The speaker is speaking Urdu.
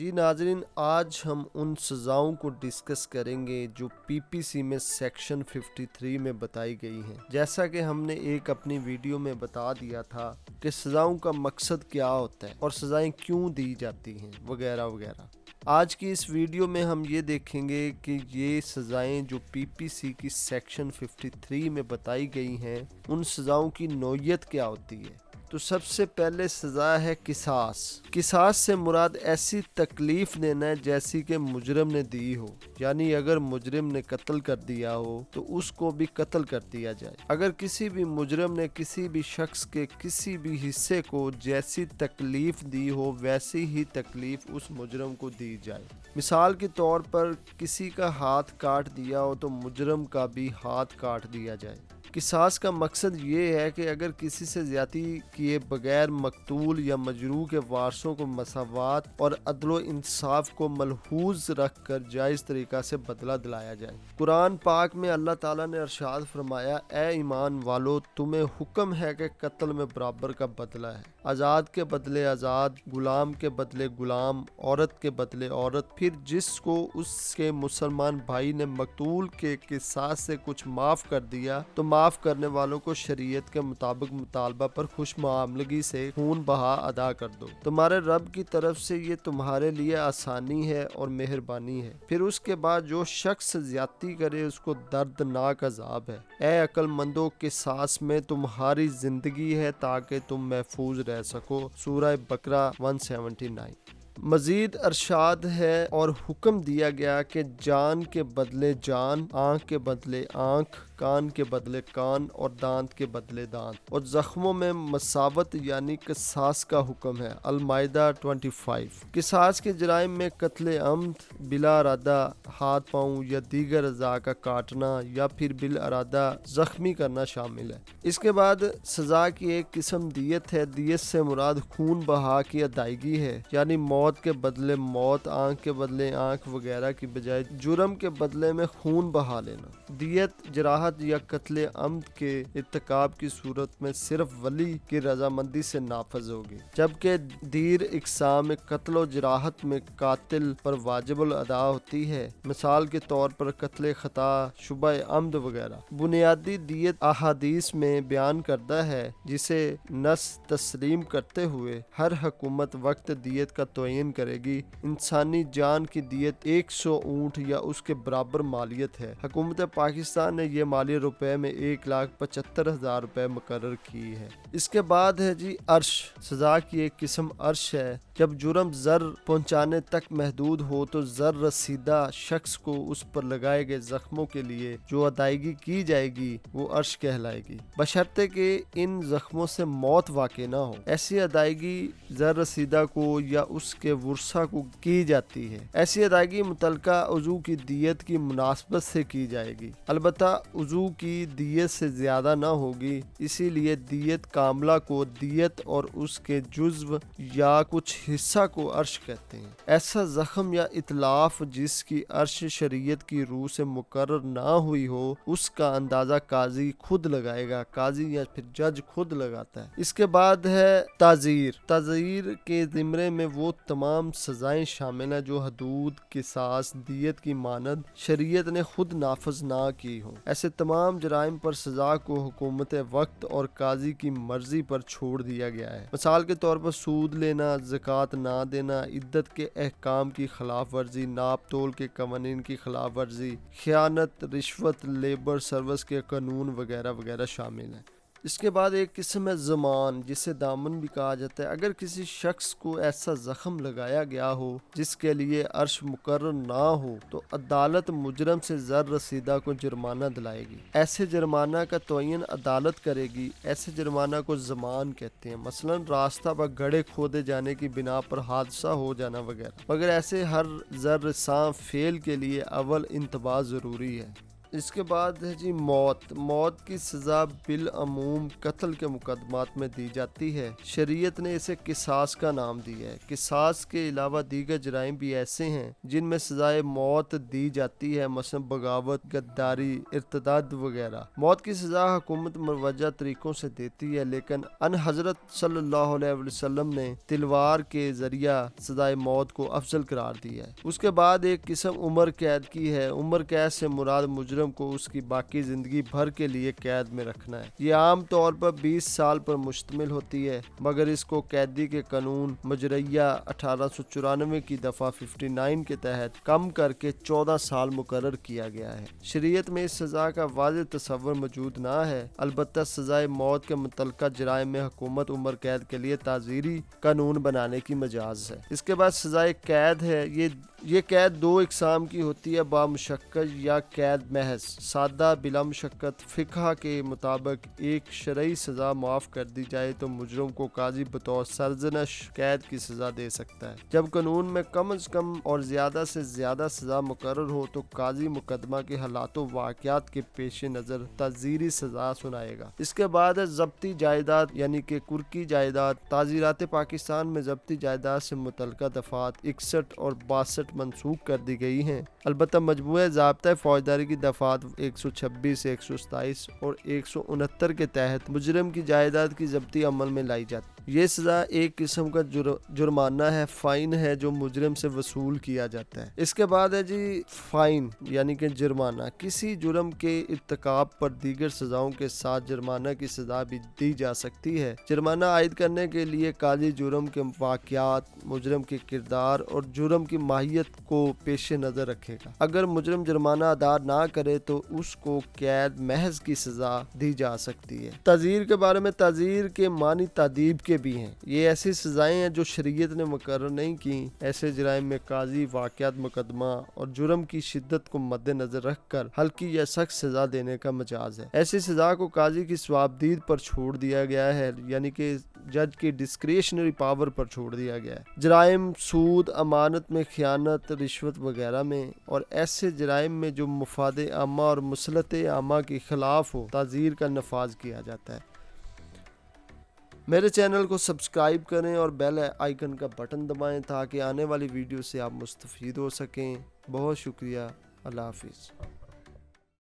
جی ناظرین، آج ہم ان سزاؤں کو ڈسکس کریں گے جو پی پی سی میں سیکشن 53 میں بتائی گئی ہیں۔ جیسا کہ ہم نے ایک اپنی ویڈیو میں بتا دیا تھا کہ سزاؤں کا مقصد کیا ہوتا ہے اور سزائیں کیوں دی جاتی ہیں وغیرہ وغیرہ۔ آج کی اس ویڈیو میں ہم یہ دیکھیں گے کہ یہ سزائیں جو پی پی سی کی سیکشن 53 میں بتائی گئی ہیں ان سزاؤں کی نوعیت کیا ہوتی ہے۔ تو سب سے پہلے سزا ہے قصاص۔ قصاص سے مراد ایسی تکلیف دینا ہے جیسی کہ مجرم نے دی ہو، یعنی اگر مجرم نے قتل کر دیا ہو تو اس کو بھی قتل کر دیا جائے۔ اگر کسی بھی مجرم نے کسی بھی شخص کے کسی بھی حصے کو جیسی تکلیف دی ہو ویسی ہی تکلیف اس مجرم کو دی جائے۔ مثال کے طور پر کسی کا ہاتھ کاٹ دیا ہو تو مجرم کا بھی ہاتھ کاٹ دیا جائے۔ قصاص کا مقصد یہ ہے کہ اگر کسی سے زیادتی کیے بغیر مقتول یا مجروح کے وارثوں کو مساوات اور عدل و انصاف کو ملحوظ رکھ کر جائز طریقہ سے بدلہ دلایا جائے۔ قرآن پاک میں اللہ تعالیٰ نے ارشاد فرمایا، اے ایمان والو، تمہیں حکم ہے کہ قتل میں برابر کا بدلہ ہے، آزاد کے بدلے آزاد، غلام کے بدلے غلام، عورت کے بدلے عورت۔ پھر جس کو اس کے مسلمان بھائی نے مقتول کے قصاص سے کچھ معاف کر دیا تو معاف کرنے والوں کو شریعت کے مطابق مطالبہ پر خوش معاملگی سے خون بہا ادا کر دو۔ تمہارے رب کی طرف سے یہ تمہارے لیے آسانی ہے اور مہربانی ہے۔ پھر اس کے بعد جو شخص زیادتی کرے اس کو دردناک عذاب ہے۔ اے عقل مندو، قصاص میں تمہاری زندگی ہے تاکہ تم محفوظ رہ سکو۔ سورہ بقرہ 179۔ مزید ارشاد ہے اور حکم دیا گیا کہ جان کے بدلے جان، آنکھ کے بدلے آنکھ، کان کے بدلے کان اور دانت کے بدلے دانت، اور زخموں میں مساوت یعنی قصاص کا حکم ہے۔ المائدہ 25۔ قصاص کے جرائم میں قتل عمد، بلا ارادہ ہاتھ پاؤں یا دیگر اعضاء کا کاٹنا یا پھر بالارادہ زخمی کرنا شامل ہے۔ اس کے بعد سزا کی ایک قسم دیت ہے۔ دیت سے مراد خون بہا کی ادائیگی ہے، یعنی موت کے بدلے موت، آنکھ کے بدلے آنکھ وغیرہ کی بجائے جرم کے بدلے میں خون بہا لینا۔ دیت جراحت یا قتل عمد کے ارتکاب کی صورت میں صرف ولی کی رضامندی سے نافذ ہوگی، جبکہ دیر اقسام قتل و جراحت میں قاتل پر واجب الادا ہوتی ہے، مثال کے طور پر قتل خطا، شبہ عمد وغیرہ۔ بنیادی دیت احادیث میں بیان کردہ ہے جسے نص تسلیم کرتے ہوئے ہر حکومت وقت دیت کا تعین کرے گی۔ انسانی جان کی دیت 100 اونٹ یا اس کے برابر مالیت ہے۔ حکومت پاکستان نے یہ مالی روپے میں 1,75,000 روپے مقرر کی ہے۔ اس کے بعد ہے جی عرش۔ سزا کی ایک قسم عرش ہے۔ جب جرم ضرر پہنچانے تک محدود ہو تو ضرر رسیدہ شخص کو اس پر لگائے گئے زخموں کے لیے جو ادائیگی کی جائے گی وہ عرش کہلائے گی، بشرطے کہ ان زخموں سے موت واقع نہ ہو۔ ایسی ادائیگی ضرر رسیدہ کو یا اس کے ورثاء کو کی جاتی ہے۔ ایسی ادائیگی متعلقہ عضو کی دیت کی مناسبت سے کی جائے گی، البتہ عضو کی دیت سے زیادہ نہ ہوگی، اسی لیے دیت کاملہ کو دیت اور اس کے جزو یا کچھ حصہ کو عرش کہتے ہیں۔ ایسا زخم یا اتلاف جس کی عرش شریعت کی روح سے مقرر نہ ہوئی ہو اس کا اندازہ قاضی خود لگائے گا، قاضی یا پھر جج خود لگاتا ہے۔ اس کے بعد ہے تعزیر۔ تعزیر کے زمرے میں وہ تمام سزائیں شامل ہیں جو حدود، قصاص، دیت کی مانند شریعت نے خود نافذ نہ کی ہوں۔ ایسے تمام جرائم پر سزا کو حکومت وقت اور قاضی کی مرضی پر چھوڑ دیا گیا ہے۔ مثال کے طور پر سود لینا، زکوٰۃ نہ دینا، عدت کے احکام کی خلاف ورزی، ناپ تول کے قوانین کی خلاف ورزی، خیانت، رشوت، لیبر سروس کے قانون وغیرہ وغیرہ شامل ہیں۔ اس کے بعد ایک قسم ہے زمان، جسے دامن بھی کہا جاتا ہے۔ اگر کسی شخص کو ایسا زخم لگایا گیا ہو جس کے لیے عرش مقرر نہ ہو تو عدالت مجرم سے ضرر رسیدہ کو جرمانہ دلائے گی۔ ایسے جرمانہ کا تعین عدالت کرے گی۔ ایسے جرمانہ کو زمان کہتے ہیں، مثلا راستہ پر گڑھے کھودے جانے کی بنا پر حادثہ ہو جانا وغیرہ۔ مگر ایسے ہر زر رساں فعل کے لیے اول انتباہ ضروری ہے۔ اس کے بعد ہے جی موت کی سزا بالعموم قتل کے مقدمات میں دی جاتی ہے۔ شریعت نے اسے قصاص کا نام دیا ہے۔ قصاص کے علاوہ دیگر جرائم بھی ایسے ہیں جن میں سزائے موت دی جاتی ہے، مثلا بغاوت، غداری، ارتداد وغیرہ۔ موت کی سزا حکومت مروجہ طریقوں سے دیتی ہے، لیکن ان حضرت صلی اللہ علیہ وسلم نے تلوار کے ذریعہ سزائے موت کو افضل قرار دیا ہے۔ اس کے بعد ایک قسم عمر قید کی ہے۔ عمر قید سے مراد مجرم کو اس کی باقی زندگی بھر کے لیے قید میں رکھنا ہے۔ یہ عام طور پر 20 سال پر مشتمل ہوتی ہے، مگر اس کو قیدی کے قانون مجریہ 1894 کی دفعہ 59 کے تحت کم کر کے 14 سال مقرر کیا گیا ہے۔ شریعت میں اس سزا کا واضح تصور موجود نہ ہے، البتہ سزائے موت کے متعلقہ جرائم میں حکومت عمر قید کے لیے تعزیری قانون بنانے کی مجاز ہے۔ اس کے بعد سزائے قید ہے۔ یہ قید دو اقسام کی ہوتی ہے، بامشقت یا قید محض۔ سادہ بلا مشقت فقہ کے مطابق ایک شرعی سزا معاف کر دی جائے تو مجرم کو قاضی بطور سرزنش قید کی سزا دے سکتا ہے۔ جب قانون میں کم از کم اور زیادہ سے زیادہ سزا مقرر ہو تو قاضی مقدمہ کے حالات و واقعات کے پیش نظر تعزیری سزا سنائے گا۔ اس کے بعد ہے ضبطی جائیداد یعنی کہ کرکی جائیداد۔ تعزیرات پاکستان میں ضبطی جائیداد سے متعلقہ دفعات 61 اور 62 منسوخ کر دی گئی ہیں، البتہ مجموعہ ضابطۂ فوجداری کی دفعات 126، 127 اور 169 کے تحت مجرم کی جائیداد کی ضبطی عمل میں لائی جاتی ہے۔ یہ سزا ایک قسم کا جرمانہ ہے، فائن ہے جو مجرم سے وصول کیا جاتا ہے۔ اس کے بعد ہے جی فائن یعنی کہ جرمانہ۔ کسی جرم کے ارتکاب پر دیگر سزاؤں کے ساتھ جرمانہ کی سزا بھی دی جا سکتی ہے۔ جرمانہ عائد کرنے کے لیے قاضی جرم کے واقعات، مجرم کے کردار اور جرم کی ماہیت کو پیش نظر رکھے گا۔ اگر مجرم جرمانہ ادا نہ کرے تو اس کو قید محض کی سزا دی جا سکتی ہے۔ تعزیر کے بارے میں، تعزیر کے معنی تادیب کے بھی ہیں۔ یہ ایسی سزائیں ہیں جو شریعت نے مقرر نہیں کی۔ ایسے جرائم میں قاضی واقعات، مقدمہ اور جرم کی شدت کو مد نظر رکھ کر ہلکی یا سخت سزا دینے کا مجاز ہے۔ ایسی سزا کو قاضی کی ثوابدید پر چھوڑ دیا گیا ہے، یعنی کہ جج کی ڈسکریشنری پاور پر چھوڑ دیا گیا ہے۔ جرائم سود، امانت میں خیانت، رشوت وغیرہ میں اور ایسے جرائم میں جو مفاد عامہ اور مصلحت عامہ کے خلاف ہو، تعزیر کا نفاذ کیا جاتا ہے۔ میرے چینل کو سبسکرائب کریں اور بیل آئیکن کا بٹن دبائیں تاکہ آنے والی ویڈیو سے آپ مستفید ہو سکیں۔ بہت شکریہ۔ اللہ حافظ۔